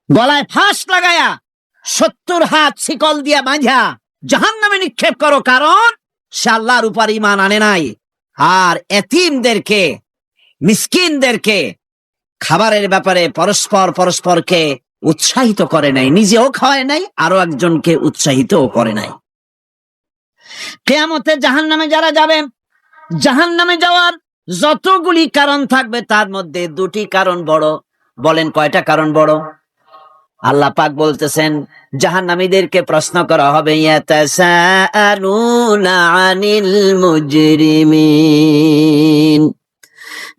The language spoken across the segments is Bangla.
গলায় ফাঁস লাগায়া 70 হাত শিকল দিয়া বাঁধা জাহান্নামে নিক্ষেপ করো, কারণ সে আল্লাহর উপর ঈমান আনে নাই। আর এতিমদেরকে, মিসকিনদেরকে খাবারের ব্যাপারে পরস্পরকে উৎসাহিত করে নাই, নিজেও খাওয়ায় নাই, আরো একজনকে উৎসাহিত করে নাই। কিয়ামতে জাহান্নামে যারা যাবে, জাহান্নামে যাওয়ার যতগুলি কারণ থাকবে তার মধ্যে 2টি কারণ বড়। বলেন কয়টা কারণ বড়? আল্লাহ পাক বলতেছেন, জাহান্নামীদেরকে প্রশ্ন করা হবে, ইয়াতাসাআলুনা আনিল মুজরিমিন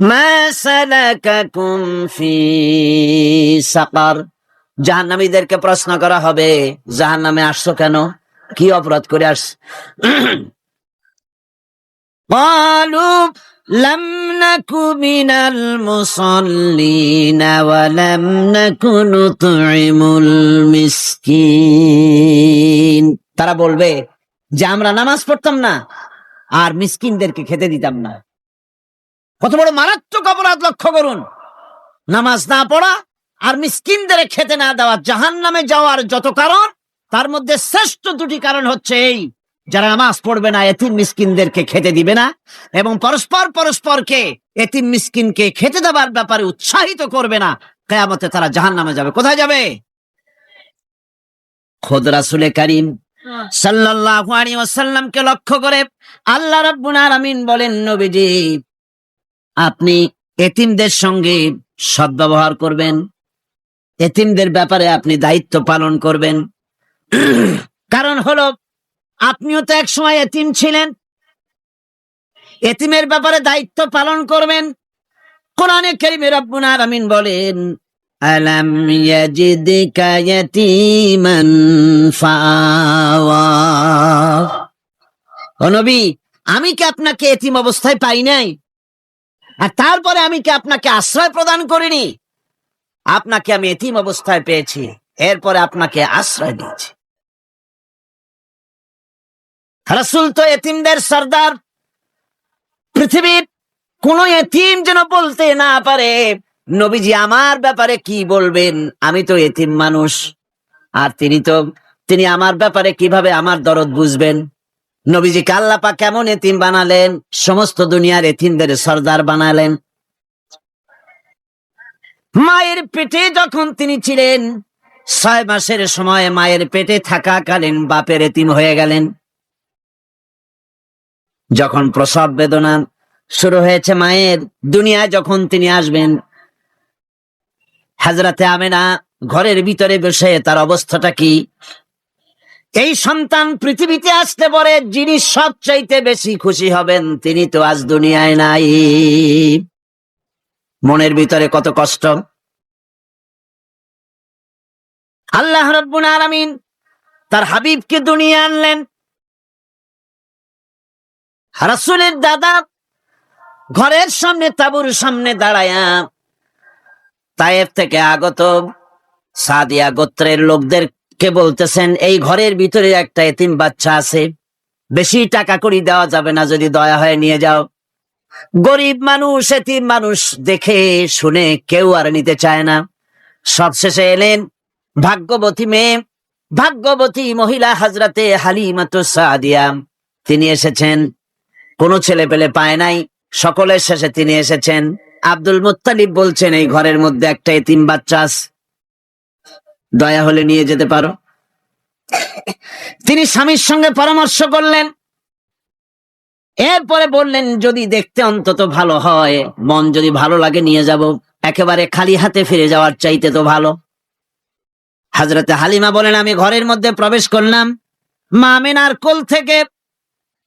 মা সালাকাকুম ফি সাকার। জাহান্নামীদেরকে প্রশ্ন করা হবে, জাহান্নামে আসছো কেন, কি অপরাধ করে আসছো? ক্বালু লাম নাকু মিনাল মুসাল্লিনা ওয়া লাম নাকু নুতঈমুল মিসকিন। তারা বলবে যে আমরা নামাজ পড়তাম না আর মিসকিনদেরকে খেতে দিতাম না। কত বড় মারাত্মক অপরাধ লক্ষ্য করুন। নামাজ না পড়া আর মিসকিনদের খেতে না দেওয়া। জাহান্নামে যাওয়ার যত কারণ, তার মধ্যে শ্রেষ্ঠ 2টি কারণ হচ্ছে এই, যারা নামাজ পড়বে না, এতিম মিসকিনদেরকে খেতে দিবে না, এবং পরস্পরকে এতিম মিসকিনকে খেতে দেওয়ার ব্যাপারে উৎসাহিত করবে না। কিয়ামতে তারা জাহান্নামে যাবে। কোথায় যাবে? খোদ রাসূলে কারীম সাল্লাল্লাহু আলাইহি ওয়াসাল্লামকে লক্ষ্য করে আল্লাহ রাব্বুল আলামিন বলেন, নবীজি আপনি এতিমদের সঙ্গে সদ্ব্যবহার করবেন, এতিমদের ব্যাপারে আপনি দায়িত্ব পালন করবেন। কারণ হলো, আপনিও তো এক সময় এতিম ছিলেন, এতিমের ব্যাপারে দায়িত্ব পালন করবেন। কোরআনে কারীমে রব্বুল আলামিন বলেন, আলাম ইয়াজিদকা ইয়াতীমান ফাআওয়া। ও নবী, আমি কি আপনাকে এতিম অবস্থায় পাই নাই? আর তারপরে আমি কি আপনাকে আশ্রয় প্রদান করিনি? আপনাকে আমি এতিম অবস্থায় পেয়েছি, এরপরে আপনাকে আশ্রয় দিয়েছি। রাসূল তো এতিমদের সর্দার। পৃথিবীর কোন এতিম যেন বলতে না পারে, নবীজি আমার ব্যাপারে কি বলবেন, আমি তো এতিম মানুষ, আর তিনি আমার ব্যাপারে কিভাবে আমার দরদ বুঝবেন। নবীজিকে আল্লাহ পাক কেমন এতিম বানালেন, সমস্ত দুনিয়ার এতিমদের সর্দার বানালেন। মায়ের পেটে যখন তিনি ছিলেন, 6 মাসের সময় মায়ের পেটে থাকাকালীন বাপের এতিম হয়ে গেলেন। যখন প্রসব বেদনা শুরু হয়েছে মায়ের, দুনিয়ায় যখন তিনি আসবেন, হযরতে আমেনা ঘরের ভিতরে বসে তার অবস্থাটা কি? এই সন্তান পৃথিবীতে আসতে পরে যিনি সবচাইতে বেশি খুশি হবেন, তিনি তো আজ দুনিয়ায় নাই। মনের ভিতরে কত কষ্ট। আল্লাহ রাব্বুল আলামিন তার হাবিবকে দুনিয়া আনলেন। রাসূলের দাদা ঘরের সামনে, তাঁবুর সামনে দাঁড়ায়া তায়েফ থেকে আগত সাদিয়া গোত্রের লোকদেরকে বলতেছেন, এই ঘরের ভিতরে একটা এতিম বাচ্চা আছে, বেশি টাকা কড়ি দেওয়া যাবে না, যদি দয়া হয় নিয়ে যাও। গরিব মানুষ, এতিম মানুষ দেখে শুনে কেউ আর নিতে চায় না। সবশেষে এলেন ভাগ্যবতী মেয়ে, ভাগ্যবতী মহিলা হযরতে হালিমাতুস সাদিয়া। তিনি এসেছেন, কোনো ছেলে পেলে পায় নাই, সকলের শেষে তিনি এসেছেন। আব্দুল মুত্তালিব বলছেন, এই ঘরের মধ্যে একটা এতিম বাচ্চা আছে, দয়া হলে নিয়ে যেতে পারো। তিনি স্বামীর সঙ্গে পরামর্শ করলেন, এরপরে বললেন, যদি দেখতে অন্তত ভালো হয়, মন যদি ভালো লাগে নিয়ে যাব, একেবারে খালি হাতে ফিরে যাওয়ার চাইতে তো ভালো। হযরতে হালিমা বলেন, আমি ঘরের মধ্যে প্রবেশ করলাম, মা আমিনার কোল থেকে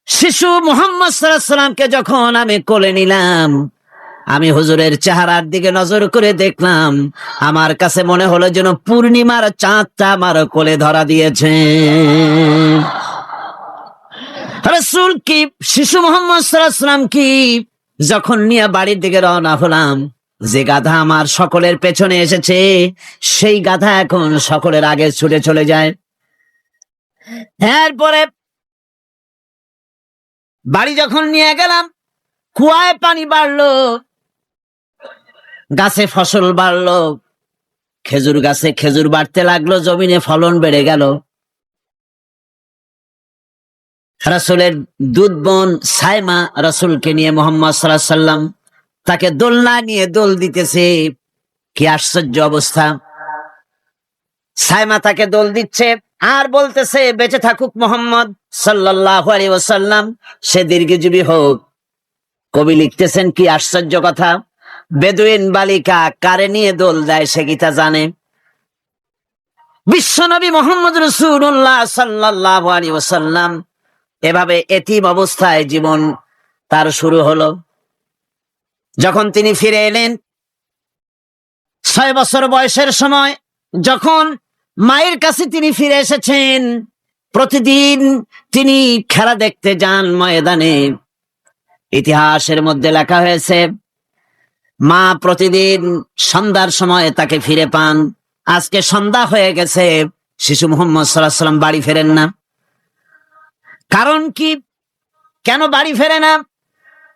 শিশু মুহাম্মদ সাল্লাল্লাহু আলাইহি সাল্লামকে যখন আমি কোলে নিলাম, আমি হুজুরের চেহারার দিকে নজর করে দেখলাম, আমার কাছে মনে হলো যেন পূর্ণিমার চাঁদটা আমার কোলে ধরা দিয়েছে। রাসূল কি, শিশু মুহাম্মদ সাল্লাল্লাহু আলাইহি সাল্লাম কি যখন নিয়ে বাড়ির দিকে রওনা হলাম, যে গাধা আমার সকলের পেছনে এসেছে, সেই গাধা এখন সকলের আগে ছুটে চলে যায়। এরপরে বাড়ি যখন নিয়ে গেলাম, কুয়ায় পানি বাড়লো, গাছে ফসল বাড়লো, খেজুর গাছে খেজুর বাড়তে লাগলো, জমিনে ফলন বেড়ে গেল। রাসূলের দুধ বোন সাইমা রাসূলকে নিয়ে মুহাম্মদ সাল্লাল্লাহু আলাইহি সাল্লাম তাকে দোলনা নিয়ে দোল দিতেছে। কি আশ্চর্য অবস্থা! সাইমা তাকে দোল দিচ্ছে আর বলতেছে, বেঁচে থাকুক মুহাম্মদ সাল্লাল্লাহু আলাইহি ওয়াসাল্লাম, সে দীর্ঘজীবী হোক। কবি লিখতেছেন কি আশ্চর্য কথা! বেদুইন বালিকা কারে নিয়ে দোল দেয় সে কি তা জানে? বিশ্বনবী মুহাম্মদ রাসূলুল্লাহ সাল্লাল্লাহু আলাইহি ওয়াসাল্লাম এভাবে এতিম অবস্থায় জীবন তার শুরু হলো। যখন তিনি ফিরে এলেন 6 বছর বয়সের সময়, যখন মায়ের কাছে তিনি ফিরে এসেছেন, প্রতিদিন তিনি খেলা দেখতে যান ময়দানে। ইতিহাসের মধ্যে লেখা হয়েছে মা প্রতিদিন সন্ধ্যার সময় তাকে ফিরে পান। আজকে সন্ধ্যা হয়ে গেছে, শিশু মুহাম্মদ সাল্লাল্লাহু আলাইহি সাল্লাম বাড়ি ফেরেন না। কারণ কি? কেন বাড়ি ফেরে না?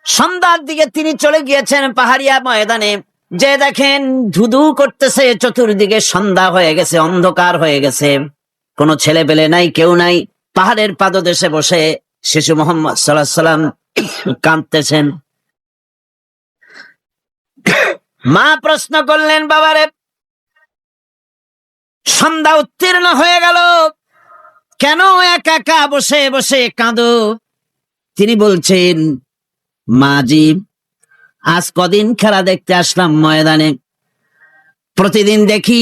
সন্ধ্যার দিকে তিনি চলে গিয়েছেন পাহাড়িয়া ময়দানে, যে দেখেন ধুধু করতেছে চতুর্দিকে, সন্ধ্যা হয়ে গেছে, অন্ধকার হয়ে গেছে, কোনো ছেলে পেলে নাই, কেউ নাই। পাহাড়ের পাদদেশে বসে শিশু মুহাম্মদ সাল্লাল্লাহু আলাইহি সাল্লাম কাঁদতেছেন। মা প্রশ্ন করলেন, বাবারে, সন্ধ্যা উত্তীর্ণ হয়ে গেল, কেন একা একা বসে বসে কাঁদো? তিনি বলছেন, মাজি, আজ কদিন খেলা দেখতে আসলাম ময়দানে, প্রতিদিন দেখি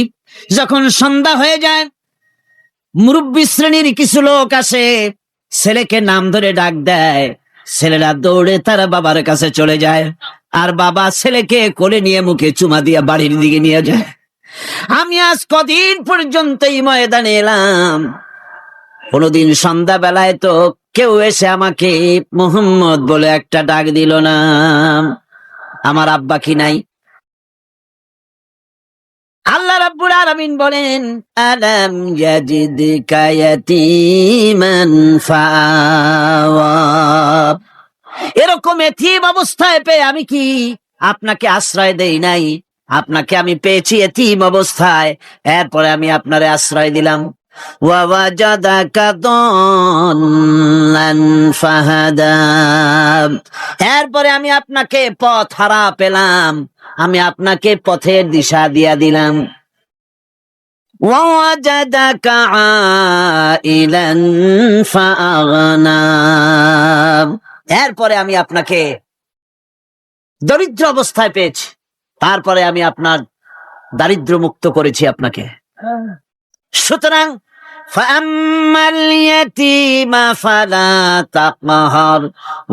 যখন সন্ধ্যা হয়ে যায় মুরব্বী শ্রেণীর কিছু লোক আসে, ছেলেকে নাম ধরে ডাক দেয়, ছেলেরা দৌড়ে তারা বাবার কাছে চলে যায়, আর বাবা ছেলেকে কোলে নিয়ে মুখে চুমা দিয়ে বাড়ির দিকে নিয়ে যায়। আমি আজ কদিন পর্যন্ত এই ময়দানে এলাম, কোনদিন সন্ধ্যা বেলায় তো কেউ এসে আমাকে মুহাম্মদ বলে একটা ডাক দিল না। আমার আব্বা কি নাই? আল্লাহ রাব্বুল আলামিন বলেন, আলাম ইয়াজিদকা ইয়াতীমান ফাআওয়া। এরকম এতিম অবস্থায় পেয়ে আমি কি আপনাকে আশ্রয় দেই নাই? আপনাকে আমি পেয়েছি এতিম অবস্থায়, এরপরে আমি আপনারে আশ্রয় দিলাম। ওয়া ওয়াজাদাকা দাল্লান ফাহাদা। এরপরে আমি আপনাকে পথ হারা পেলাম, আমি আপনাকে পথের দিশা দিয়া দিলাম। ওয়া ওয়াজাদাকা আইলান ফাআগনা। এরপরে আমি আপনাকে দরিদ্র অবস্থায় পেয়েছি, তারপরে আমি আপনার দারিদ্র মুক্ত করেছি আপনাকে। সুতরাং ফাআম্মাল ইয়াতীমা ফালা তাকহার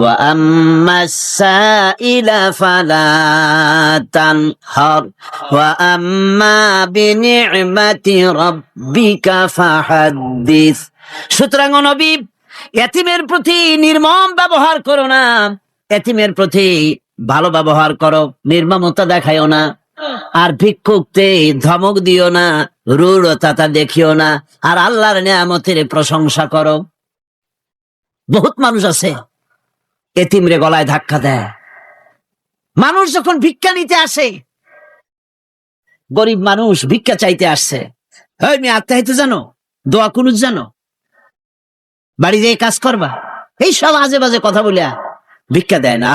ওয়া আম্মাস সাইলা ফালা তানহার ওয়া আম্মা বিনি'মাতি রাব্বিকা ফাহাদ্দিস। সুতরাং ও নবী, এতিমের প্রতি নির্মম ব্যবহার করো না, এতিমের প্রতি ভালো ব্যবহার করো, নির্মমতা দেখাইও না। আর ভিক্ষুককে ধমক দিও না, রূঢ়তা দেখিও না, আর আল্লাহর নিয়ামতের প্রশংসা করো। বহুত মানুষ আছে এতিমরে গলায় ধাক্কা দেয়। মানুষ যখন ভিক্ষা নিতে আসে, গরিব মানুষ ভিক্ষা চাইতে আসছে, আমি আত্মাহিত জানো, দোয়া কুনুত জানো, বাড়ি যেয়ে কাজ করবা, এই সব আজে বাজে কথা বলিয়া ভিক্ষা দেয় না।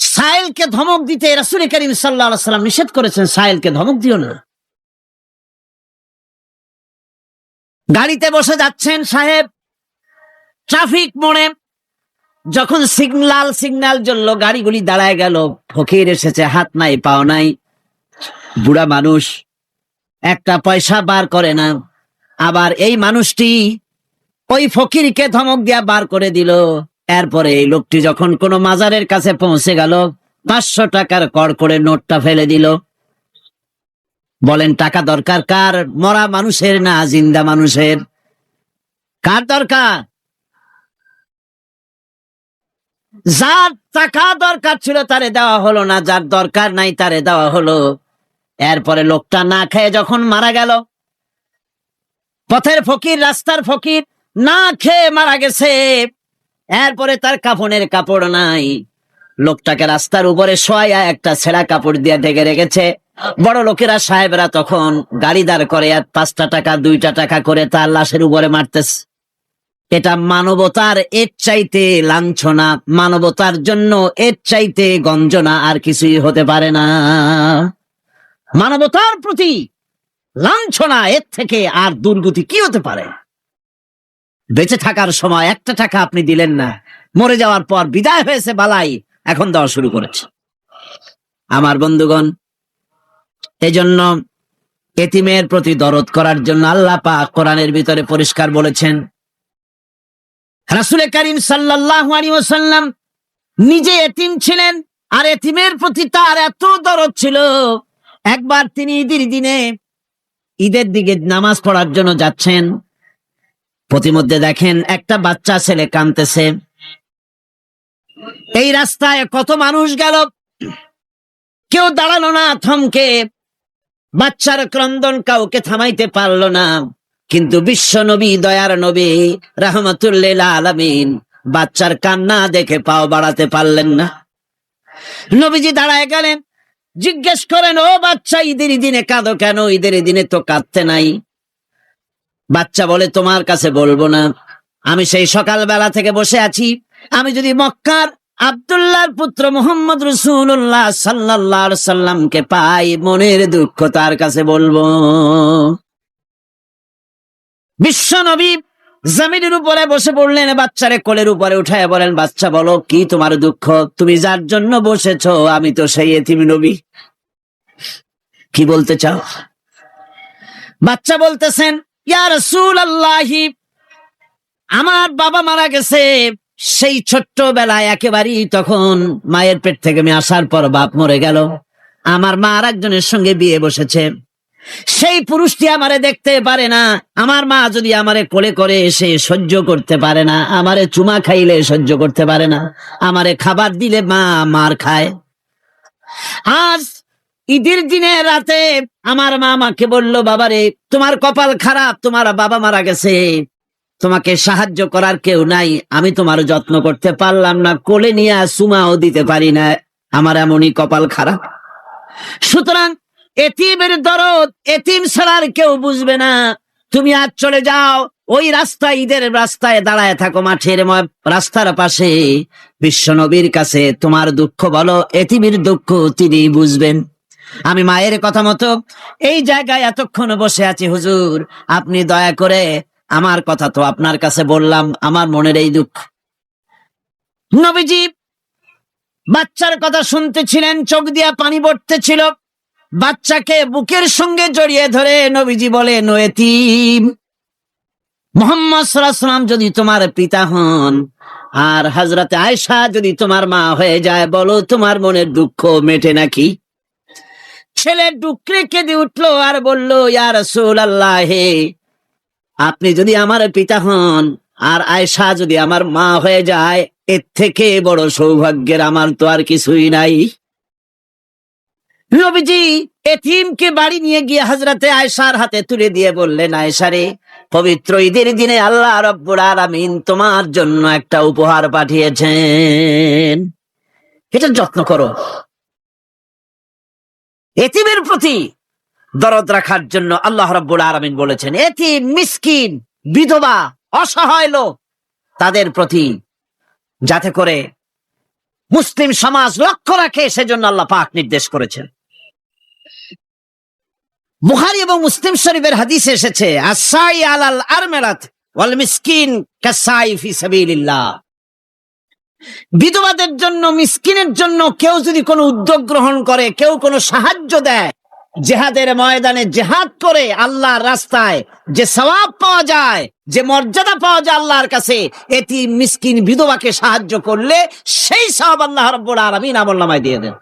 সাইলকে ধমক দিতে রাসূল করিম সাল্লাল্লাহু আলাইহি ওয়াসাল্লাম নিষেধ করেছেন, সাইলকে ধমক দিও না। গাড়িতে বসে যাচ্ছেন সাহেব, ট্রাফিক মোড়ে যখন সিগন্যাল জ্বললো, গাড়িগুলি দাঁড়ায় গেল, ফকির এসেছে, হাত নাই পাও নাই, বুড়া মানুষ, একটা পয়সা বার করে না। আবার এই মানুষটি ওই ফকিরকে ধমক দিয়া বার করে দিল। এরপরে এই লোকটি যখন কোন মাজারের কাছে পৌঁছে গেল, 500 টাকার কড়কড়ে নোটটা ফেলে দিল। বলেন টাকা দরকার কার? মরা মানুষের না জিন্দা মানুষের? কার দরকার? যার টাকা দরকার ছিল তারে দেওয়া হলো না, যার দরকার নাই তারে দেওয়া হলো। এরপরে লোকটা না খেয়ে যখন মারা গেল, পথের ফকির, রাস্তার ফকির, না খেয়ে মারা গেছে। এরপরে তার কাফনের কাপড় নাই, লোকটাকে রাস্তার উপরে শোয়া একটা ছেঁড়া কাপড় দিয়ে ঢেকে রেখেছে। বড় লোকেরা সাহেবরা তখন গাড়ি দাঁড় করে আর 5টা টাকা 2টা টাকা করে তার লাশের উপরে মারতেছে। এটা মানবতার এর চাইতে লাঞ্ছনা, মানবতার জন্য এর চাইতে গঞ্জনা আর কিছুই হতে পারে না। মানবতার প্রতি লাঞ্ছনা এর থেকে আর দুর্গতি কি হতে পারে? বেঁচে থাকার সময় 1টা টাকা আপনি দিলেন না, মরে যাওয়ার পর বিদায় হয়েছে বালাই, এখন দেওয়া শুরু করেছে। আমার বন্ধুগণ, এজন্য এতিমের প্রতি দরদ করার জন্য আল্লাহ পাক কোরআনের ভিতরে পরিষ্কার বলেছেন। রাসূল করিম সাল্লাল্লাহু আলাইহি ওয়াসাল্লাম নিজে এতিম ছিলেন, আর এতিমের প্রতি তার এত দরদ ছিল, একবার তিনি ঈদের দিকে নামাজ পড়ার জন্য যাচ্ছেন। প্রতিমধ্যে দেখেন একটা বাচ্চা ছেলে কাঁদতেছে। এই রাস্তায় কত মানুষ গেল, কেউ দাঁড়ালো না থমকে, বাচ্চার ক্রন্দন কাউকে থামাইতে পারলো না। কিন্তু বিশ্ব নবী, দয়ার নবী রাহমাতুল লিল আলামিন বাচ্চার কান্না দেখে পাও বাড়াতে পারলেন না। নবীজি দাঁড়ায় গেলেন, জিজ্ঞেস করেন, ও বাচ্চা, ঈদের দিনে কাঁদো কেন? ঈদের দিনে তো কাঁদতে নাই। বাচ্চা বলে, তোমার কাছে বলবো না, আমি সেই সকালবেলা থেকে বসে আছি, আমি যদি মক্কার আব্দুল্লাহর পুত্র মুহাম্মদ রাসূলুল্লাহ সাল্লাল্লাহু আলাইহি সাল্লামকে পাই, মনের দুঃখ তার কাছে বলবো। বিশ্ব নবী জমিনের উপরে বসে পড়লেন, বাচ্চারে কোলের উপরে উঠায় বলেন, বাচ্চা বলো কি তোমার দুঃখ? তুমি যার জন্য বসেছো আমি তো সেই এতিম নবী, কি বলতে চাও? বাচ্চা বলতেছেন, ইয়া রাসূলুল্লাহ, আমার বাবা মারা গেছে। সেই ছোট্টবেলায় একেবারেই তখন মায়ের পেট থেকে আমি আসার পর বাপ মরে গেল, আমার মা আর একজনের সঙ্গে বিয়ে বসেছে। সেই পুরুষটি আমারে দেখতে পারে না, আমার মা যদি আমারে কোলে করে এসে সহ্য করতে পারে না, আমারে চুমা খাইলে সহ্য করতে পারে না, আমারে খাবার দিলে মা মার খায়। আজ ঈদের দিনে রাতে আমার মা আমাকে বলল, বাবারে তোমার কপাল খারাপ, তোমার বাবা মারা গেছে, তোমাকে সাহায্য করার কেউ নাই, আমি তোমার যত্ন করতে পারলাম না, কোলে নিয়ে চুমাও দিতে পারি না, আমার এমনই কপাল খারাপ। সুতরাং এতিমের দরদ এতিম ছাড়ার কেউ বুঝবে না। তুমি আজ চলে যাও, ওই রাস্তায়, ঈদের রাস্তায় দাঁড়ায় থাকো, মাঠের রাস্তার পাশে, বিশ্ব নবীর কাছে তোমার দুঃখ বলো, এতিমের দুঃখ তিনি বুঝবেন। আমি মায়ের কথা মতো এই জায়গায় এতক্ষণ বসে আছি, হুজুর আপনি দয়া করে, আমার কথা তো আপনার কাছে বললাম, আমার মনের এই দুঃখ। নবীজি বাচ্চার কথা শুনতেছিলেন, চোখ দিয়া পানি পড়তেছিল। বাচ্চাকে বুকের সঙ্গে জড়িয়ে ধরে নবীজি বলেন, ও এতিম, মুহাম্মদ সাল্লাল্লাহু আলাইহি ওয়াসাল্লাম যদি তোমার পিতা হন আর হযরতে আয়েশা যদি তোমার মা হয়ে যায়, বলো তোমার মনের দুঃখ মেটে নাকি? ছেলে ডুকরে কেঁদে উঠলো আর বলল, ইয়া রাসূলুল্লাহ, আপনি যদি আমার পিতা হন আর আয়েশা যদি আমার মা হয়ে যায়, এর থেকে বড় সৌভাগ্যের আমার তো আর কিছুই নাই। নবীজি এতিমকে বাড়ি নিয়ে গিয়ে হযরতে আয়েশার হাতে তুলে দিয়ে বললেন, আয়েশা রে, পবিত্র ঈদের দিনে আল্লাহ রাব্বুল আলামিন তোমার জন্য একটা উপহার পাঠিয়েছেন, এটা যত্ন করো। এতিমের প্রতি দরদ রাখার জন্য আল্লাহ রাব্বুল আলামিন বলেছেন, এতিম, মিসকিন, বিধবা, অসহায় লোক, তাদের প্রতি যাতে করে মুসলিম সমাজ লক্ষ্য রাখে, সেজন্য আল্লাহ পাক নির্দেশ করেছেন। বুখারী এবং মুসলিম শরীফের হাদিসে এসেছে, আস-সাই আলাল আরমালাত ওয়াল মিসকিন কাস-সাই ফি সাবিলিল্লাহ। বিধবাদের জন্য, মিসকিনের জন্য কেউ যদি কোনো উদ্যোগ গ্রহণ করে, কেউ কোনো সাহায্য দেয়, জিহাদের ময়দানে জিহাদ করে আল্লাহর রাস্তায় যে সওয়াব পাওয়া যায়, যে মর্যাদা পাওয়া যায় আল্লাহর কাছে, এতিম, মিসকিন, বিধবাকে সাহায্য করলে সেই সওয়াব আল্লাহ রাব্বুল আলামিন আমলনামায় দিয়ে দেন।